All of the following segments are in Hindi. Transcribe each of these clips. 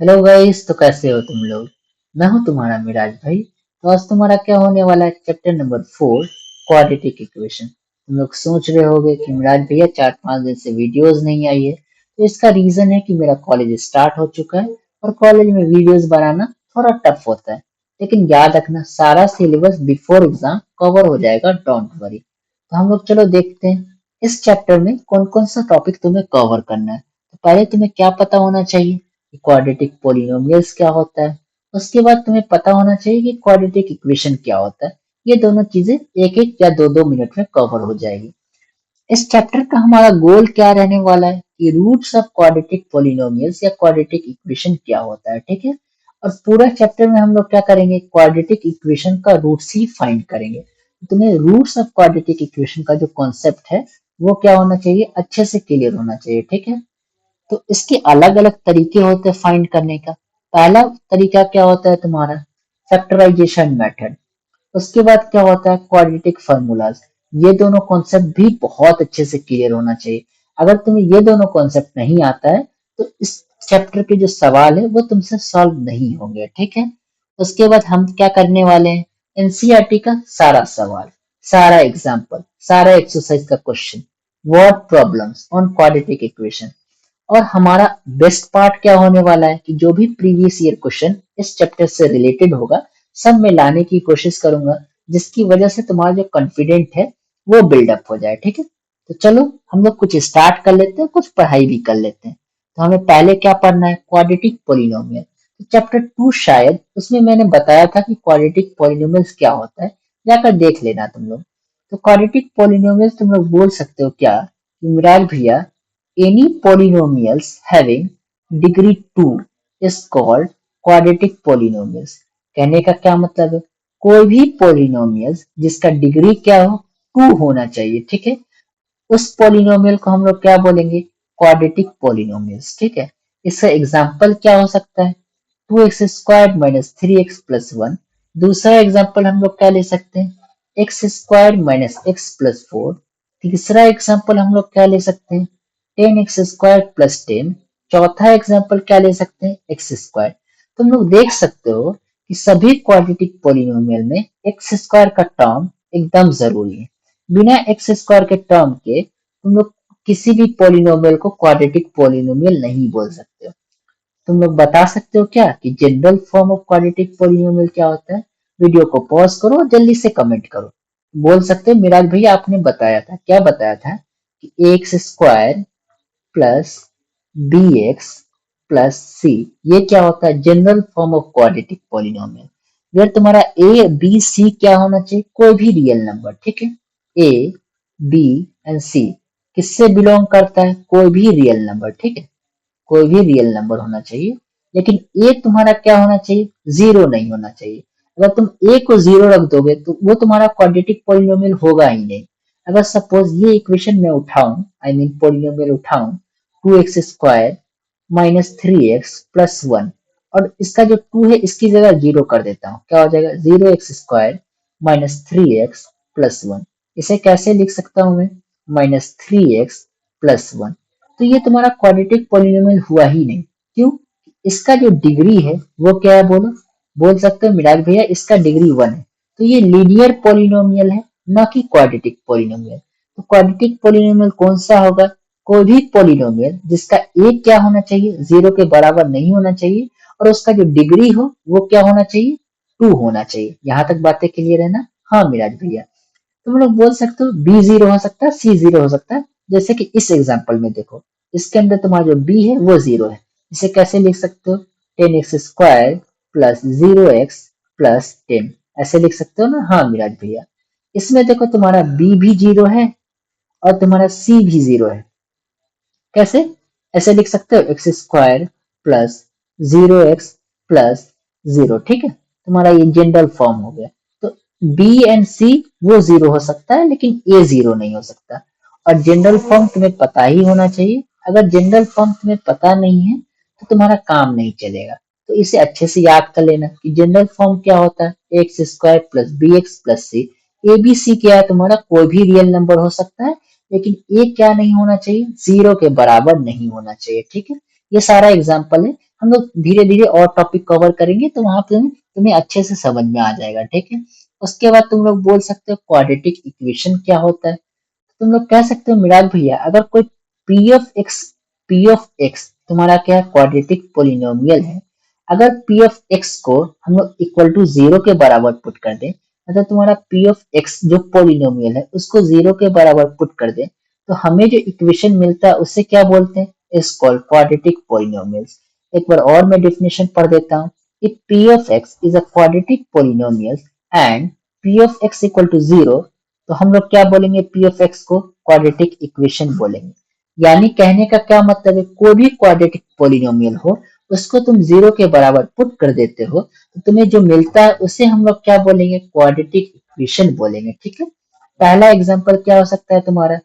हेलो गाइस, तो कैसे हो तुम लोग। मैं हूं तुम्हारा मिराज भाई। तो आज तुम्हारा क्या होने वाला है, चैप्टर नंबर 4, क्वाड्रेटिक इक्वेशन। तुम लोग सोच रहे होगे कि मिराज भैया 4-5 दिन से वीडियोस नहीं आई है। तो इसका रीजन है कि मेरा कॉलेज स्टार्ट हो चुका है और कॉलेज में वीडियोस बनाना थोड़ा टफ होता है। लेकिन याद रखना, सारा सिलेबस बिफोर एग्जाम कवर हो जाएगा, डोंट वरी। तो हम लोग चलो देखते हैं इस चैप्टर में कौन कौन सा टॉपिक तुम्हें कवर करना है। तो पहले तुम्हें क्या पता होना चाहिए, क्वाड्रेटिक पोलिनोमियल्स क्या होता है। उसके बाद तुम्हें पता होना चाहिए कि क्वाड्रेटिक इक्वेशन क्या होता है। ये दोनों चीजें एक एक या दो दो मिनट में कवर हो जाएगी। इस चैप्टर का हमारा गोल क्या रहने वाला है कि रूट्स ऑफ क्वाड्रेटिक पोलिनोमियल्स या क्वाड्रेटिक इक्वेशन क्या होता है, ठीक है। और पूरा चैप्टर में हम लोग क्या करेंगे, क्वाड्रेटिक इक्वेशन का रूट्स ही फाइंड करेंगे। तुम्हें रूट्स ऑफ क्वाड्रेटिक इक्वेशन का जो कॉन्सेप्ट है वो क्या होना चाहिए, अच्छे से क्लियर होना चाहिए, ठीक है। तो इसके अलग अलग तरीके होते हैं फाइंड करने का। पहला तरीका क्या होता है तुम्हारा, फैक्टराइजेशन मेथड। उसके बाद क्या होता है, क्वाड्रेटिक फार्मूलाज। ये दोनों कॉन्सेप्ट भी बहुत अच्छे से क्लियर होना चाहिए। अगर तुम्हें ये दोनों कॉन्सेप्ट नहीं आता है तो इस चैप्टर के जो सवाल है वो तुमसे सॉल्व नहीं होंगे, ठीक है। उसके बाद हम क्या करने वाले हैं, एनसीईआरटी का सारा सवाल, सारा एग्जाम्पल, सारा एक्सरसाइज का question, word problems on quadratic equation. और हमारा बेस्ट पार्ट क्या होने वाला है कि जो भी प्रीवियस ईयर क्वेश्चन इस चैप्टर से रिलेटेड होगा सब मैं लाने की कोशिश करूंगा, जिसकी वजह से तुम्हारा जो कॉन्फिडेंट है वो बिल्डअप हो जाए, ठीक है। तो चलो हम लोग कुछ स्टार्ट कर लेते हैं, कुछ पढ़ाई भी कर लेते हैं। तो हमें पहले क्या पढ़ना है, क्वाड्रेटिक पोलिनोमियल। तो चैप्टर 2 शायद उसमें मैंने बताया था कि क्वाड्रेटिक पोलिनोमियल्स क्या होता है, जाकर देख लेना तुम लोग। तो क्वाड्रेटिक पोलिनोमियल्स तुम लोग बोल सकते हो क्या, इमरान भैया, any polynomials having degree 2 is called quadratic polynomials। कहने का क्या मतलब है, कोई भी polynomials जिसका डिग्री क्या हो, 2 होना चाहिए, ठीक है। उस polynomial को हम लोग क्या बोलेंगे, quadratic polynomials, ठीक है। इसका एग्जाम्पल क्या हो सकता है, 2x² माइनस 3x प्लस 1। दूसरा एग्जाम्पल हम लोग क्या ले सकते हैं, x² माइनस x प्लस 4। तीसरा एग्जाम्पल हम लोग क्या ले सकते हैं, 10x² प्लस 10। चौथा एग्जाम्पल क्या ले सकते हैं, x²। तुम लोग देख सकते हो कि सभी क्वाड्रेटिक पोलिनोमियल में x² का टर्म एकदम जरूरी है। बिना x² के टर्म के तुम लोग किसी भी पोलिनोमियल को क्वाड्रेटिक पोलिनोमियल नहीं बोल सकते हो। तुम लोग बता सकते हो क्या कि general form of quadratic polynomial क्या होता है। वीडियो को पॉज करो और जल्दी से कमेंट करो। बोल सकते हो मिराज भैया आपने बताया था, क्या बताया था कि x² plus B x plus C, ये क्या होता है, general form of quadratic polynomial. अगर तुम्हारा ए बी सी क्या होना चाहिए, कोई भी रियल नंबर, ठीक है। ए बी एंड सी किससे बिलोंग करता है, कोई भी रियल नंबर, ठीक है। कोई भी रियल नंबर होना चाहिए, लेकिन ए तुम्हारा क्या होना चाहिए, जीरो नहीं होना चाहिए। अगर तुम ए को जीरो रख दोगे तो वो तुम्हारा क्वाड्रेटिक पोलिनोमियल होगा ही नहीं। अगर सपोज ये इक्वेशन में उठाऊं, आई मीन पोलिनोमियल उठाऊं, 2x² माइनस 3x प्लस 1, और इसका जो 2 है इसकी जगह जीरो कर देता हूँ, क्या हो जाएगा, 0x² माइनस 3x प्लस 1। इसे कैसे लिख सकता हूँ मैं, -3x प्लस 1। तो ये तुम्हारा क्वाड्रेटिक पोलिनोमियल हुआ ही नहीं। क्यों, इसका जो डिग्री है वो क्या है, बोलो। बोल सकते हो मिराज भैया इसका डिग्री 1 है। तो ये लीनियर पोलिनोमियल है, ना कि क्वाड्रेटिक पोलिनोमियल। तो क्वाड्रेटिक पोलिनोमियल कौन सा होगा, कोई भी पोलिनोमियल जिसका ए क्या होना चाहिए, जीरो के बराबर नहीं होना चाहिए, और उसका जो डिग्री हो वो क्या होना चाहिए, 2 होना चाहिए। यहाँ तक बातें क्लियर है ना। हाँ मिराज भैया, तुम लोग बोल सकते हो बी जीरो हो सकता है, सी जीरो हो सकता है। जैसे कि इस एग्जांपल में देखो, इसके अंदर तुम्हारा जो बी है वो जीरो है। इसे कैसे लिख सकते हो, 10x² प्लस 0x प्लस 10, ऐसे लिख सकते हो ना। हाँ मिराज भैया, इसमें देखो तुम्हारा बी भी जीरो है और तुम्हारा सी भी जीरो है। कैसे, ऐसे लिख सकते हो, x² प्लस 0x प्लस 0, ठीक है। तुम्हारा ये जनरल फॉर्म हो गया। तो बी एंड सी वो जीरो हो सकता है, लेकिन ए जीरो नहीं हो सकता। और जनरल फॉर्म तुम्हें पता ही होना चाहिए। अगर जनरल फॉर्म तुम्हें पता नहीं है तो तुम्हारा काम नहीं चलेगा। तो इसे अच्छे से याद कर लेना कि जनरल फॉर्म क्या होता है, x² plus B x plus C. A B C क्या है तुम्हारा, कोई भी रियल नंबर हो सकता है, लेकिन ए क्या नहीं होना चाहिए, जीरो के बराबर नहीं होना चाहिए, ठीक है। ये सारा एग्जाम्पल है हम लोग धीरे धीरे और टॉपिक कवर करेंगे तो वहां पे तुम्हें अच्छे से समझ में आ जाएगा, ठीक है। उसके बाद तुम लोग बोल सकते हो क्वाड्रेटिक इक्वेशन क्या होता है। तुम लोग कह सकते हो मिराज भैया अगर कोई पी ऑफ एक्स तुम्हारा क्या है क्वाड्रेटिक पोलिनोमियल है, अगर पी ऑफ एक्स को हम लोग इक्वल टू जीरो के बराबर पुट कर दें, मतलब तुम्हारा पी ऑफ एक्स जो पोलिनोमियल है उसको जीरो के बराबर पुट कर दें, तो हमें जो इक्वेशन मिलता है उससे क्या बोलते हैं, इज कॉल्ड क्वाड्रेटिक पोलिनोमियल्स। एक बार और मैं डेफिनेशन पढ़ देता हूँ। If P of x is a quadratic polynomial and P of x equal to zero, तो हम लोग क्या बोलेंगे, पी ऑफ एक्स को क्वाड्रेटिक इक्वेशन बोलेंगे। यानी कहने का क्या मतलब है, कोई भी क्वाड्रेटिक पोलिनोमियल हो उसको तुम जीरो के बराबर पुट कर देते हो तो तुम्हें जो मिलता है उसे हम लोग क्या बोलेंगे, क्वाड्रेटिक इक्वेशन बोलेंगे, ठीक है। पहला एग्जांपल क्या हो सकता है तुम्हारा,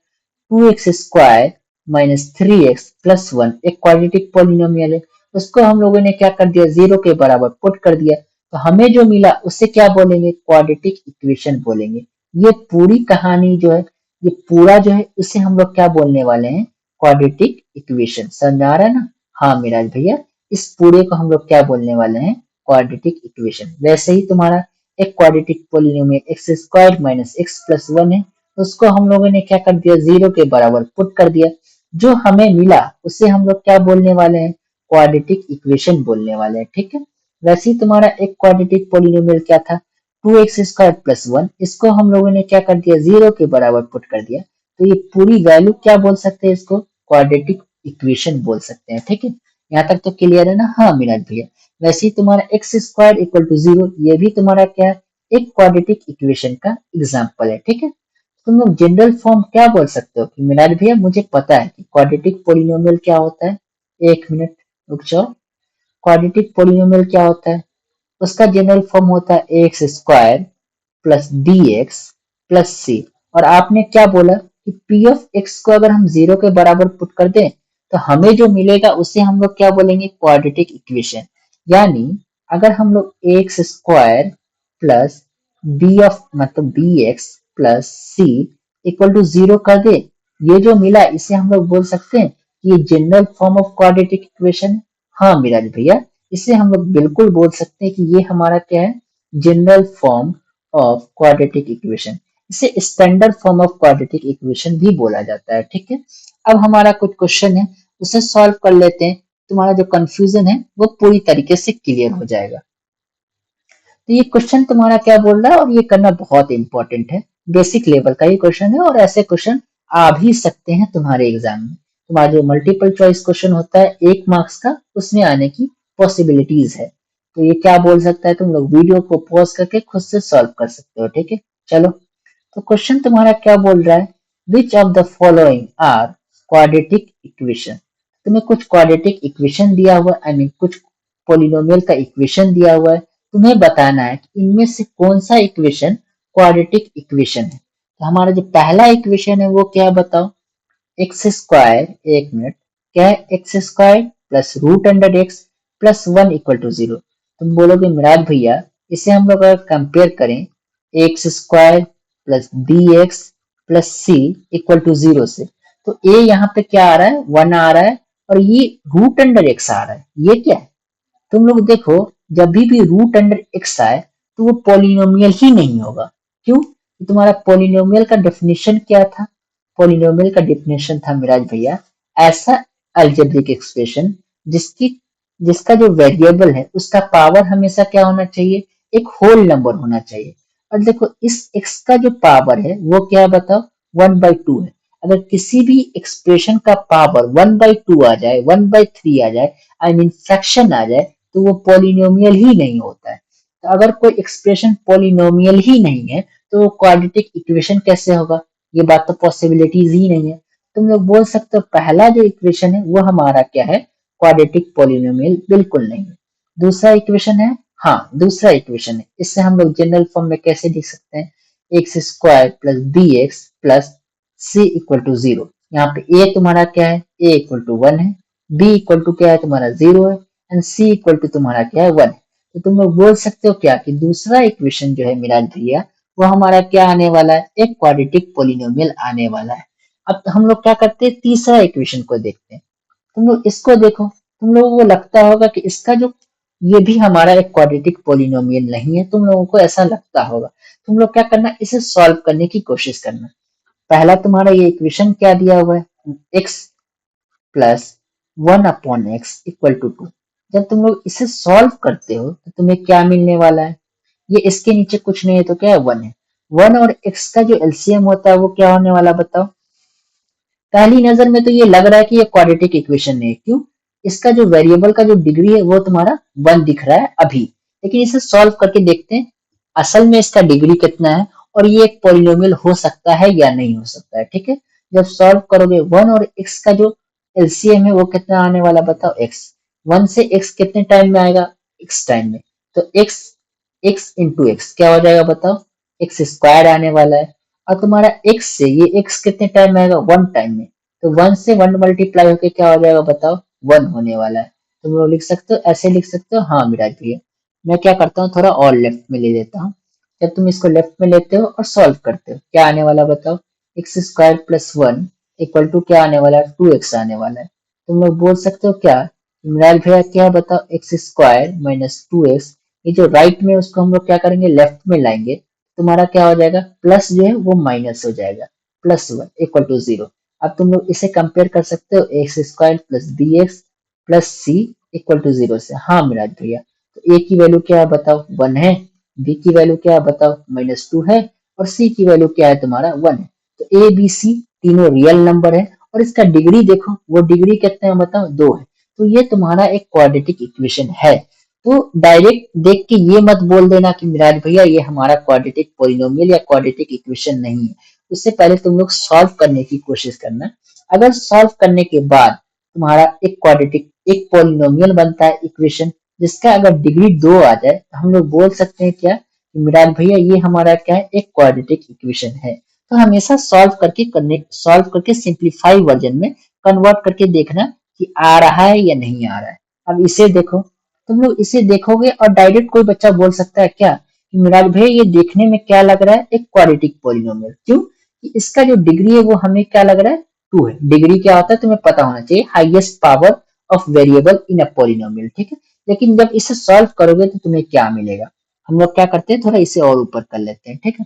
2x² माइनस 3x+1 एक क्वाड्रेटिक पोलिनोमियल है, उसको हम लोगों ने क्या कर दिया, जीरो के बराबर पुट कर दिया, तो हमें जो मिला उसे क्या बोलेंगे, क्वाड्रेटिक इक्वेशन बोलेंगे। ये पूरी कहानी जो है, ये पूरा जो है इसे हम लोग क्या बोलने वाले हैं, क्वाड्रेटिक इक्वेशन। समझ आ रहा है ना। हाँ मिराज भैया, इस पूरे को हम लोग क्या बोलने वाले हैं, क्वाड्रेटिक इक्वेशन। वैसे ही तुम्हारा एक quadratic polynomial x² minus x+1 है, उसको हम लोगों ने क्या कर दिया, जीरो के बराबर पुट कर दिया, जो हमें मिला उसे हम लोग क्या बोलने वाले हैं, क्वाड्रेटिक इक्वेशन बोलने वाले हैं, ठीक है। वैसे ही तुम्हारा एक क्वाड्रेटिक पोलिनोमियल क्या था, 2x² + 1, इसको हम लोगों ने क्या कर दिया, जीरो के बराबर पुट कर दिया, तो ये पूरी वैल्यू क्या बोल सकते हैं, इसको क्वाड्रेटिक इक्वेशन बोल सकते हैं, ठीक है। यहाँ तक तो क्लियर है ना। हाँ मिराज भैया, वैसे ही तुम्हारा x² इक्वल टू जीरो, ये भी तुम्हारा क्या है, एक क्वाड्रेटिक इक्वेशन का एग्जाम्पल है, ठीक है। तुम लोग जनरल फॉर्म क्या बोल सकते हो कि मिनाल भैया मुझे पता है कि क्वाड्रेटिक पोलिनोमियल क्या होता है, एक मिनट रुक जाओ। क्वाड्रेटिक पोलिनोमियल क्या होता है, उसका जनरल फॉर्म होता है ax² plus bx plus c। और आपने क्या बोला कि p ऑफ x को अगर हम जीरो के बराबर पुट कर दें तो हमें जो मिलेगा उसे हम लोग क्या बोलेंगे, क्वाड्रेटिक इक्वेशन। यानी अगर हम लोग ax² प्लस b ऑफ मतलब bx plus c equal to zero कर दे, ये जो मिला इसे हम लोग बोल सकते हैं कि ये general form of quadratic equation है। हाँ मिराज भैया, इसे हम लोग बिल्कुल बोल सकते हैं कि ये हमारा क्या है, general form of quadratic equation. इसे standard form of quadratic equation भी बोला जाता है, ठीक है। अब हमारा कुछ क्वेश्चन है उसे सॉल्व कर लेते हैं, तुम्हारा जो कंफ्यूजन है वो पूरी तरीके से क्लियर हो जाएगा। तो ये क्वेश्चन तुम्हारा क्या बोल रहा है, और ये करना बहुत इंपॉर्टेंट है, बेसिक लेवल का ही क्वेश्चन है, और ऐसे क्वेश्चन आ भी सकते हैं तुम्हारे एग्जाम में। तुम्हारा जो मल्टीपल चॉइस क्वेश्चन होता है 1 मार्क्स का, उसमें आने की पॉसिबिलिटीज है। तो ये क्या बोल सकता है, तुम लोग वीडियो को पॉज करके खुद से सॉल्व कर सकते हो, ठीक है। चलो, तो क्वेश्चन तुम्हारा क्या बोल रहा है, which of the following are quadratic equation. तुम्हें कुछ क्वाड्रेटिक इक्वेशन दिया हुआ है, आई मीन कुछ पोलिनोमियल का इक्वेशन दिया हुआ है, तुम्हें बताना है कि इनमें से कौन सा इक्वेशन क्वाड्रेटिक इक्वेशन है। तो हमारा जो पहला इक्वेशन है वो क्या है बताओ, x², एक मिनट, क्या है, x² plus root under x plus 1 equal to zero. तुम बोलोगे मिराज भैया इसे हम लोग अगर कंपेयर करें x² plus bx plus c equal to zero से, तो a यहाँ पे क्या आ रहा है, 1 आ रहा है, और ये रूट अंडर एक्स आ रहा है, ये क्या है। तुम लोग देखो, जब भी रूट अंडर एक्स आए तो वो पॉलिनोमियल ही नहीं होगा। क्यों, तुम्हारा पॉलिनोमियल का डेफिनेशन क्या था, पॉलिनोमियल का डेफिनेशन था मिराज भैया, ऐसा अलजेब्रिक एक्सप्रेशन जिसकी जिसका जो वेरिएबल है उसका पावर हमेशा क्या होना चाहिए, एक होल नंबर होना चाहिए। और देखो इस x का जो पावर है वो क्या है बताओ, 1/2 है। अगर किसी भी एक्सप्रेशन का पावर 1/2 आ जाए, 1/3 आ जाए, आई मीन फ्रैक्शन आ जाए, तो वो पॉलिनोमियल ही नहीं होता है। तो अगर कोई एक्सप्रेशन पॉलिनोमियल ही नहीं है तो वो क्वाड्रेटिक इक्वेशन कैसे होगा, ये बात तो पॉसिबिलिटीज ही नहीं है। तुम लोग बोल सकते हो पहला जो इक्वेशन है वो हमारा क्या है, क्वाड्रेटिक पॉलिनोमियल बिल्कुल नहीं है। दूसरा इक्वेशन है, हाँ दूसरा इक्वेशन है, इससे हम लोग जनरल फॉर्म में कैसे लिख सकते हैं, x² plus bx plus c equal to zero. यहाँ पे a तुम्हारा क्या है, a इक्वल टू 1 है, b इक्वल टू क्या है तुम्हारा 0 है, एंड c इक्वल टू तुम्हारा क्या है 1 है। तो तुम लोग बोल सकते हो क्या कि दूसरा इक्वेशन जो है मिराज भैया वो हमारा क्या आने वाला है, एक क्वाड्रेटिक पोलिनोमियल आने वाला है। अब हम लोग क्या करते हैं, तीसरा इक्वेशन को देखते हैं। तुम लोग इसको देखो, तुम लोगों को लगता होगा कि इसका जो ये भी हमारा एक क्वाड्रेटिक पोलिनोमियल नहीं है, तुम लोगों को ऐसा लगता होगा। तुम लोग क्या करना, इसे सॉल्व करने की कोशिश करना। पहला तुम्हारा ये इक्वेशन क्या दिया हुआ है, x प्लस 1/x = 2। जब तुम लोग इसे सॉल्व करते हो तो तुम्हें क्या मिलने वाला है, ये इसके नीचे कुछ नहीं है तो क्या है, 1 है। 1 और x का जो एलसीएम होता है वो क्या होने वाला बताओ। पहली नजर में तो ये लग रहा है कि ये क्वाड्रेटिक इक्वेशन नहीं है, क्यों, इसका जो वेरिएबल का जो डिग्री है वो तुम्हारा 1 दिख रहा है अभी। लेकिन इसे सॉल्व करके देखते हैं असल में इसका डिग्री कितना है और ये एक पॉलिनोमियल हो सकता है या नहीं हो सकता है। ठीक है, जब सॉल्व करोगे 1 और x का जो एलसीएम है वो कितना आने वाला बताओ, x। 1 से x कितने टाइम में आएगा, x टाइम में। तो x इंटू एक्स क्या हो जाएगा बताओ, एक्स स्क्वायर आने वाला है। और तुम्हारा x से ये x कितने टाइम में आएगा, 1 टाइम में। तो 1 से 1 मल्टीप्लाई होके क्या हो जाएगा बताओ, 1 होने वाला है। तुम लोग लिख सकते हो, ऐसे लिख सकते हो। हाँ मेरा भैया, मैं क्या करता हूँ, थोड़ा और लेफ्ट में ले लेता हूँ। जब तुम इसको लेफ्ट में लेते हो और सॉल्व करते हो क्या आने वाला बताओ, x square plus 1 equal to क्या आने वाला है, 2x आने वाला है। तुम लोग बोल सकते हो क्या, इमरान भैया क्या बताओ, एक्स स्क्वायर माइनस 2x, ये जो राइट में उसको हम लोग क्या करेंगे, लेफ्ट में लाएंगे। तुम्हारा क्या हो जाएगा, प्लस जो है वो माइनस हो जाएगा, +1 इक्वल टू 0। अब तुम लोग इसे कंपेयर कर सकते हो, x square plus B x plus C equal to 0 से। हाँ मिराज भैया, तो ए की वैल्यू क्या है बताओ, 1 है। बी की वैल्यू क्या है बताओ, -2 है। और सी की वैल्यू क्या है तुम्हारा, 1 है। तो ए बी सी तीनों रियल नंबर है। और इसका डिग्री देखो, वो डिग्री कितने है बताओ, 2 है। तो ये तुम्हारा एक क्वाड्रेटिक इक्वेशन है। तो डायरेक्ट देख के ये मत बोल देना कि मिराज भैया ये हमारा क्वाड्रेटिक पोलिनोमियल या क्वाड्रेटिक इक्वेशन नहीं है। उससे पहले तुम लोग सॉल्व करने की कोशिश करना। अगर सॉल्व करने के बाद तुम्हारा एक क्वाड्रेटिक एक पोलिनोमियल बनता है इक्वेशन, जिसका अगर डिग्री 2 आ जाए तो हम लोग बोल सकते हैं क्या, कि मिराज भैया ये हमारा क्या है, एक क्वाड्रेटिक इक्वेशन है। तो हमेशा सॉल्व करके सिंप्लीफाई वर्जन में कन्वर्ट करके देखना कि आ रहा है या नहीं आ रहा है। अब इसे देखो, तुम लोग इसे देखोगे और डायरेक्ट कोई बच्चा बोल सकता है क्या, कि मिराज भैया ये देखने में क्या लग रहा है, एक क्वाड्रेटिक पॉलिनोमियल। क्यों, कि इसका जो डिग्री है वो हमें क्या लग रहा है, 2 है। डिग्री क्या होता है तुम्हें पता होना चाहिए, highest power of variable in a polynomial. ठीक है, लेकिन जब इसे सॉल्व करोगे तो तुम्हें क्या मिलेगा, हम लोग क्या करते हैं, थोड़ा इसे और ऊपर कर लेते हैं। ठीक है,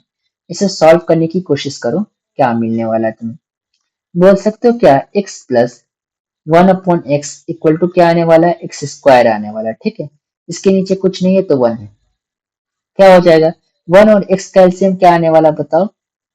इसे सॉल्व करने की कोशिश करो, क्या मिलने वाला है तुम्हें। बोल सकते हो क्या, x plus 1/x equal to क्या आने वाला है, एक्स स्क्वायर आने वाला है। ठीक है, इसके नीचे कुछ नहीं है तो 1 है। क्या हो जाएगा, 1 और x का एलसीएम क्या आने वाला बताओ,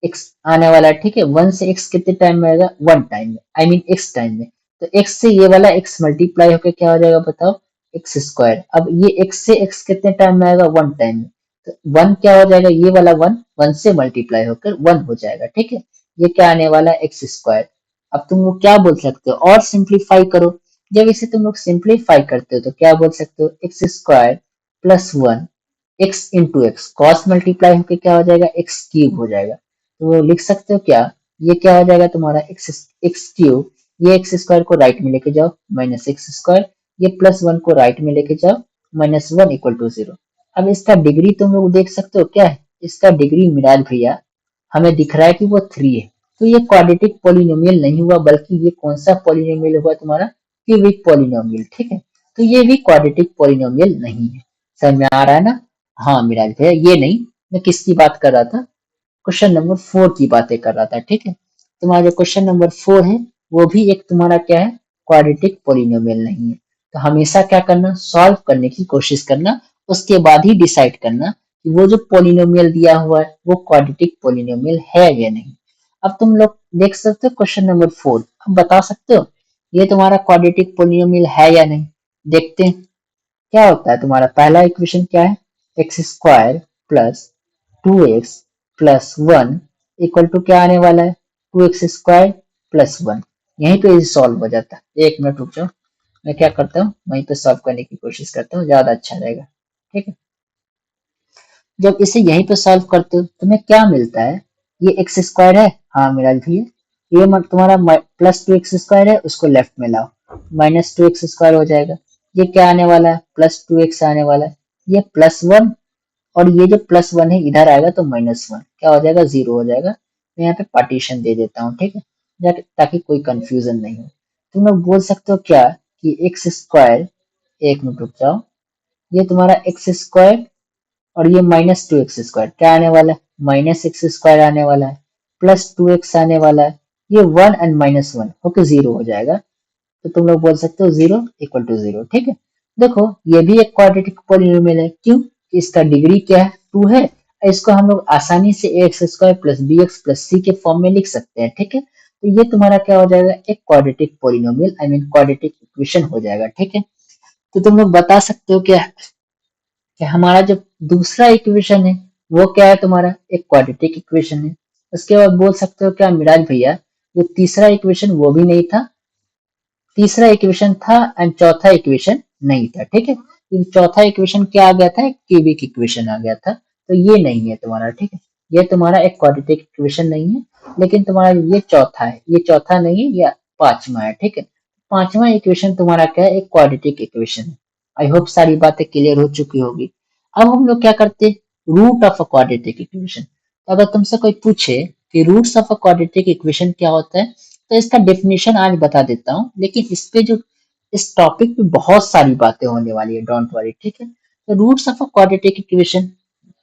x आने वाला है। ठीक है, 1 से x कितने टाइम में आएगा, 1 टाइम में, आई मीन x टाइम में। तो x से ये वाला x मल्टीप्लाई होकर क्या हो जाएगा बताओ, एक्स स्क्वायर। अब ये x से x कितने टाइम में आएगा, 1 टाइम में। तो 1 क्या हो जाएगा, ये वाला 1 1 से मल्टीप्लाई होकर 1 हो जाएगा। ठीक है, ये क्या आने वाला है, एक्स स्क्वायर। अब तुम लोग क्या बोल सकते हो, और सिंप्लीफाई करो। जब इसे तुम लोग सिंप्लीफाई करते हो तो क्या बोल सकते हो, x square plus 1 x into x, cos multiply होकर क्या हो जाएगा, एक्स क्यूब हो जाएगा। तो लिख सकते हो क्या, ये क्या हो जाएगा तुम्हारा, एक्स एक्स क्यूब। ये एक्स स्क्वायर को राइट में लेके जाओ, माइनस एक्स स्क्वायर। ये +1 को राइट में लेके जाओ, -1 इक्वल टू 0। अब इसका डिग्री तुम लोग देख सकते हो क्या है, इसका डिग्री मिराज भैया हमें दिख रहा है कि वो 3 है। तो ये क्वाड्रेटिक पॉलिनोमियल नहीं हुआ, बल्कि ये कौन सा पॉलिनोमियल हुआ तुम्हारा, क्यूबिक पॉलिनोमियल। ठीक है, तो ये भी क्वाड्रेटिक पॉलिनोमियल नहीं है। समझ में आ रहा है ना। हाँ मिराज भैया, ये नहीं, मैं किसकी बात कर रहा था, क्वेश्चन नंबर 4 की बातें कर रहा था। ठीक है, तुम्हारा जो क्वेश्चन नंबर 4 है वो भी एक तुम्हारा क्या है, क्वाड्रेटिक पॉलिनोमियल नहीं है। तो हमेशा क्या करना, सॉल्व करने की कोशिश करना, उसके बाद ही डिसाइड करना कि वो जो पॉलिनोमियल दिया हुआ है वो क्वाड्रेटिक पॉलिनोमियल है या नहीं। अब तुम लोग देख सकते हो क्वेश्चन नंबर 4, अब बता सकते हो ये तुम्हारा क्वाड्रेटिक पॉलिनोमियल है या नहीं। देखते हैं क्या होता है। तुम्हारा पहला इक्वेशन क्या है, x square plus 2x plus 1 equal to क्या आने वाला है, 2x स्क्वायर प्लस 1। यहीं पे सॉल्व हो जाता है। एक मिनट रुक जाओ, मैं क्या करता हूँ, वहीं पे सॉल्व करने की कोशिश करता हूँ, ज्यादा अच्छा रहेगा। ठीक है, जब इसे यहीं पे सॉल्व करते हो तुम्हें क्या मिलता है, ये एक्स स्क्वायर है, हाँ मेरा भी है। ये तुम्हारा +2x स्क्वायर है, उसको लेफ्ट में लाओ, -2x स्क्वायर हो जाएगा। ये क्या आने वाला है, +2x आने वाला है। ये +1 और ये जो +1 है इधर आएगा तो -1 क्या हो जाएगा, 0 हो जाएगा। मैं यहाँ पे पार्टीशन दे देता हूँ। ठीक है, ताकि कोई कंफ्यूजन नहीं हो। तुम लोग बोल सकते हो क्या, कि एक्स स्क्वायर, एक मिनट रुक जाओ, ये तुम्हारा एक्स स्क्वायर और ये माइनस टू एक्स स्क्वायर क्या आने वाला है, माइनस एक्स स्क्वायर आने वाला है, प्लस टू एक्स आने वाला है, ये वन एंड माइनस वन होकर जीरो हो जाएगा। तो तुम लोग बोल सकते हो जीरो इक्वल टू जीरो। ठीक है, देखो ये भी एक क्वाड्रेटिक पॉलिनोमियल है, क्यों, इसका डिग्री क्या है, टू है। इसको हम लोग आसानी से X square plus B x plus C के फॉर्म में लिख सकते हैं। ठीक है, तो ये तुम्हारा क्या हो जाएगा, एक quadratic polynomial I mean quadratic equation हो जाएगा। ठीक है, तो तुम लोग बता सकते हो क्या कि हमारा जो दूसरा इक्वेशन है वो क्या है, तुम्हारा एक क्वाड्रेटिक इक्वेशन है। उसके बाद बोल सकते हो क्या मिराज भैया, जो तीसरा इक्वेशन वो भी नहीं था, तीसरा इक्वेशन था एंड चौथा इक्वेशन नहीं था। ठीक है, तो चौथा इक्वेशन क्या आ गया था, एक क्यूबिक इक्वेशन आ गया था, तो ये नहीं है तुम्हारा। ठीक है, ये तुम्हारा एक क्वाड्रेटिक इक्वेशन नहीं है, लेकिन तुम्हारा ये चौथा है, ये चौथा नहीं है, ये पांचवा है। ठीक है, पांचवा इक्वेशन तुम्हारा क्या है, एक क्वाड्रेटिक इक्वेशन है। आई होप सारी बातें क्लियर हो चुकी होगी। अब हम लोग क्या करते हैं, root of a quadratic equation. अगर तुमसे कोई पूछे कि roots of a quadratic equation क्या होता है, तो इसका डेफिनेशन आज बता देता हूँ, लेकिन इस पे जो इस टॉपिक पे बहुत सारी बातें होने वाली है, डोंट वरी। ठीक है, तो roots of a quadratic equation,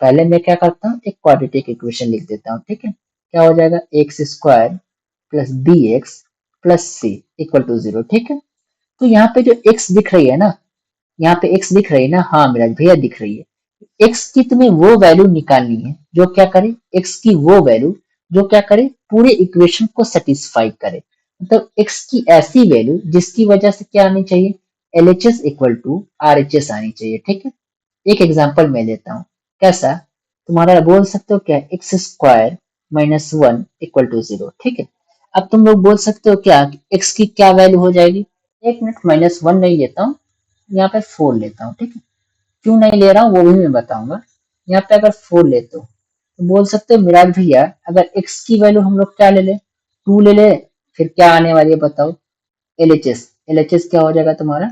पहले मैं क्या करता हूँ, एक क्वाड्रेटिक इक्वेशन लिख देता हूँ। ठीक है, क्या हो जाएगा, x square plus B x plus C equal to zero. ठीक है, तो यहाँ पे जो एक्स दिख रही है ना, यहाँ पे एक्स दिख रही है ना, हाँ मेरा भैया दिख रही है। एक्स की तुम्हें वो वैल्यू निकालनी है जो क्या करे, एक्स की वो वैल्यू जो क्या करे, पूरे इक्वेशन को सेटिस्फाई करे। मतलब एक्स की ऐसी वैल्यू जिसकी वजह से क्या आनी चाहिए, L H S equal to R H S आनी चाहिए। ठीक है, एक एग्जाम्पल मैं लेता हूँ, कैसा, तुम्हारा बोल सकते हो क्या, x square minus one equal to zero. ठीक है, अब तुम लोग बोल सकते हो क्या, एक्स की क्या वैल्यू हो जाएगी, एक मिनट, माइनस वन नहीं लेता हूँ, यहाँ पे फोर लेता हूँ। ठीक है, क्यों नहीं ले रहा हूँ वो भी मैं बताऊंगा। यहाँ पे अगर फोर लेते हो तो बोल सकते हो मिराज भैया, अगर एक्स की वैल्यू हम लोग क्या ले ले, टू ले ले, फिर क्या आने वाली है बताओ, L H S, L H S क्या हो जाएगा तुम्हारा,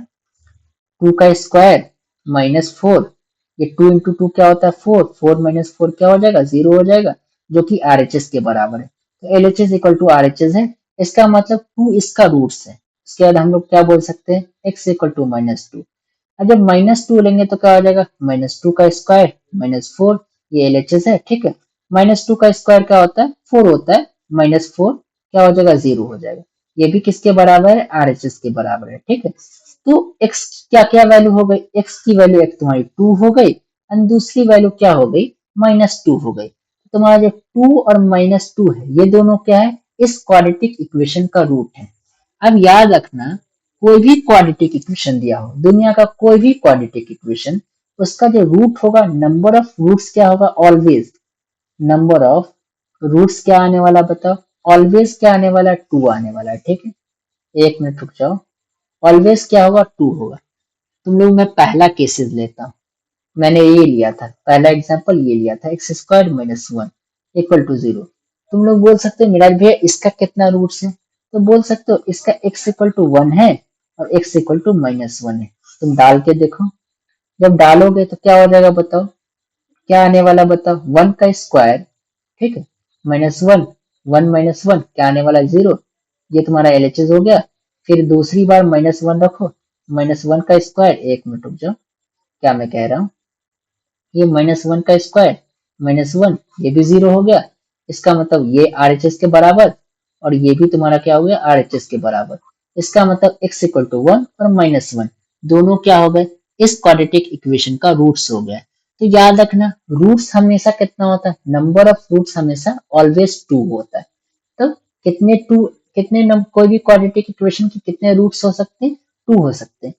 टू का स्क्वायर माइनस फोर, ये टू इंटू टू क्या होता है फोर, फोर माइनस फोर क्या हो जाएगा, जीरो हो जाएगा, जो कि आर एच एस के बराबर है। तो L H S equal to R H S है, इसका मतलब टू इसका रूट्स है। उसके बाद हम लोग क्या बोल सकते हैं, x equal to minus two. अब जब माइनस टू लेंगे तो क्या हो जाएगा, माइनस टू का स्क्वायर माइनस फोर, ये एल एच एस है। ठीक है, माइनस टू का स्क्वायर क्या होता है, फोर होता है, माइनस फोर क्या हो जाएगा, जीरो हो जाएगा। ये भी किसके बराबर है, आर एच एस के बराबर है। ठीक है, तो x क्या क्या वैल्यू हो गई, x की वैल्यू एक तुम्हारी टू हो गई एंड दूसरी वैल्यू क्या हो गई, माइनस टू हो गई। तुम्हारा जो टू और माइनस टू है, ये दोनों क्या है, इस क्वाड्रेटिक इक्वेशन का रूट है। अब याद रखना, कोई भी क्वाड्रेटिक इक्वेशन दिया हो, दुनिया का कोई भी क्वाड्रेटिक इक्वेशन, उसका जो रूट होगा, नंबर ऑफ रूट्स क्या होगा, ऑलवेज नंबर ऑफ रूट्स क्या आने वाला बताओ, ऑलवेज क्या आने वाला, टू आने वाला है। ठीक है, एक मिनट रुक जाओ, ऑलवेज क्या होगा, टू होगा। तुम लोग मैं पहला केसेस लेता हूँ, मैंने ये लिया था, पहला एग्जांपल ये लिया था, x square minus one equal to zero. तुम लोग बोल सकते हो मिराज भैया इसका कितना रूट्स है, तो बोल सकते हो इसका एक्स इक्वल टू वन है और x equal to minus one है। तुम डाल के देखो, जब डालोगे तो क्या हो जाएगा बताओ, क्या आने वाला बताओ, वन का स्क्वायर, ठीक है, minus one, one minus one क्या आने वाला, जीरो। ये तुम्हारा एलएचएस हो गया। फिर दूसरी बार माइनस वन रखो, माइनस वन का स्क्वायर, एक मिनट रुक जाओ, क्या मैं कह रहा हूँ, ये माइनस वन का स्क्वायर माइनस वन, ये भी जीरो हो गया। इसका मतलब ये आर एच एस के बराबर और ये भी तुम्हारा क्या हो गया, आर एच एस के बराबर। इसका मतलब एक्स इक्वल टू वन और माइनस वन दोनों क्या हो गए, इस क्वाड्रेटिक इक्वेशन का रूट्स हो गया। तो याद रखना, रूट्स हमेशा कितना होता है, नंबर ऑफ रूट्स हमेशा ऑलवेज टू होता है। तो कितने टू, कोई भी क्वाड्रेटिक इक्वेशन के कितने रूट्स हो सकते हैं, टू हो सकते हैं।